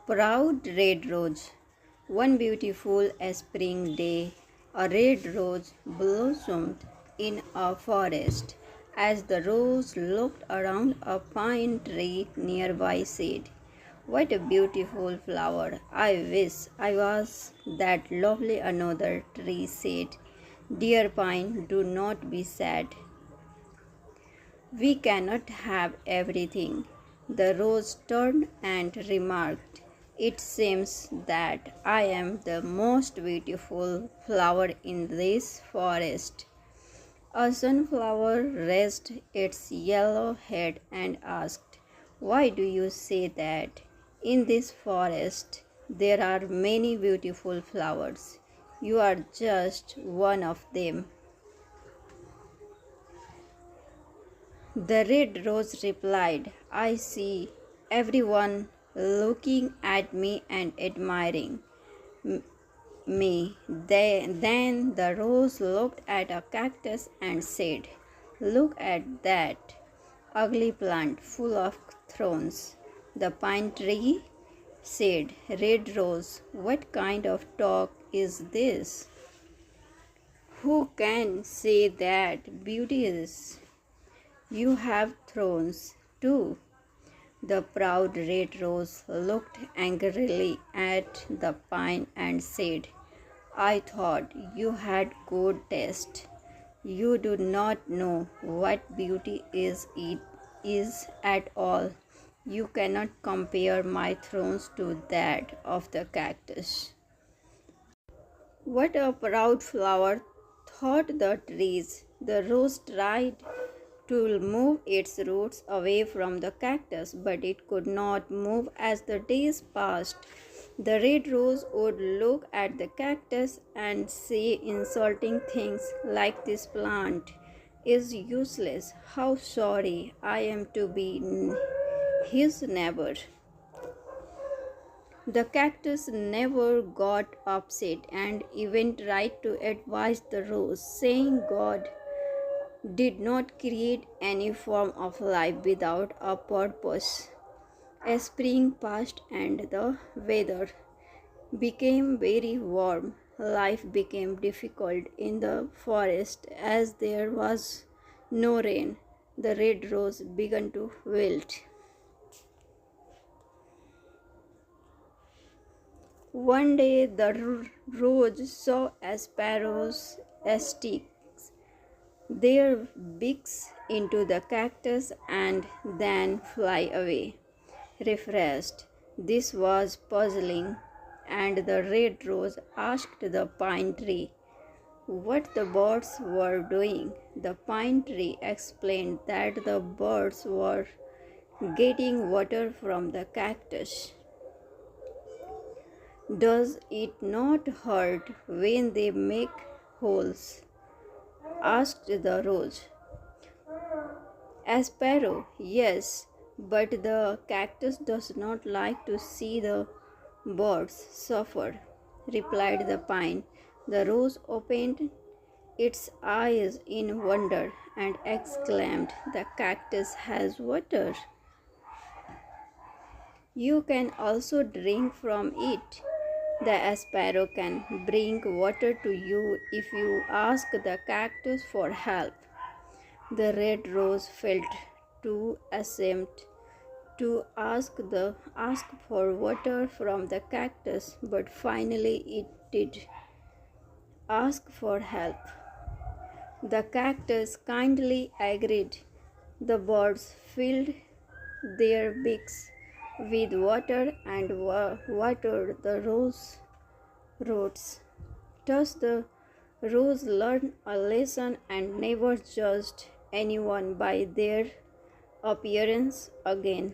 Proud red rose. One beautiful spring day, a red rose blossomed in a forest. As the rose looked around, a pine tree nearby said, "What a beautiful flower! I wish I was that lovely." Another tree said, "Dear pine, do not be sad. We cannot have everything." The rose turned and remarked, "It seems that I am the most beautiful flower in this forest." A sunflower raised its yellow head and asked, "Why do you say that? In this forest there are many beautiful flowers. You are just one of them." The red rose replied, "I see everyone looking at me and admiring me." Then the rose looked at a cactus and said, "Look at that ugly plant full of thorns." The pine tree said, "Red rose, what kind of talk is this? Who can say that beauty is? You have thorns too." The proud red rose looked angrily at the pine and said, "I thought you had good taste. You do not know what beauty is at all. You cannot compare my thorns to that of the cactus." "What a proud flower," thought the trees. The rose tried to move its roots away from the cactus, but it could not move. As the days passed, the red rose would look at the cactus and say insulting things like, "This plant is useless. How sorry I am to be his neighbor." The cactus never got upset and even tried to advise the rose, saying God did not create any form of life without a purpose. As spring passed and the weather became very warm, life became difficult in the forest as there was no rain. The red rose began to wilt. One day the rose saw sparrows stick their beaks into the cactus and then fly away, refreshed. This was puzzling, and the red rose asked the pine tree what the birds were doing. The pine tree explained that the birds were getting water from the cactus. "Does it not hurt when they make holes?" asked the rose. "A sparrow, yes, but the cactus does not like to see the birds suffer," replied the pine. The rose opened its eyes in wonder and exclaimed, "The cactus has water. You can also drink from it. The sparrow can bring water to you if you ask the cactus for help." The red rose felt too ashamed to ask for water from the cactus, but finally it did ask for help. The cactus kindly agreed. The birds filled their beaks with water and watered the roots. Thus the rose learned a lesson and never judged anyone by their appearance again.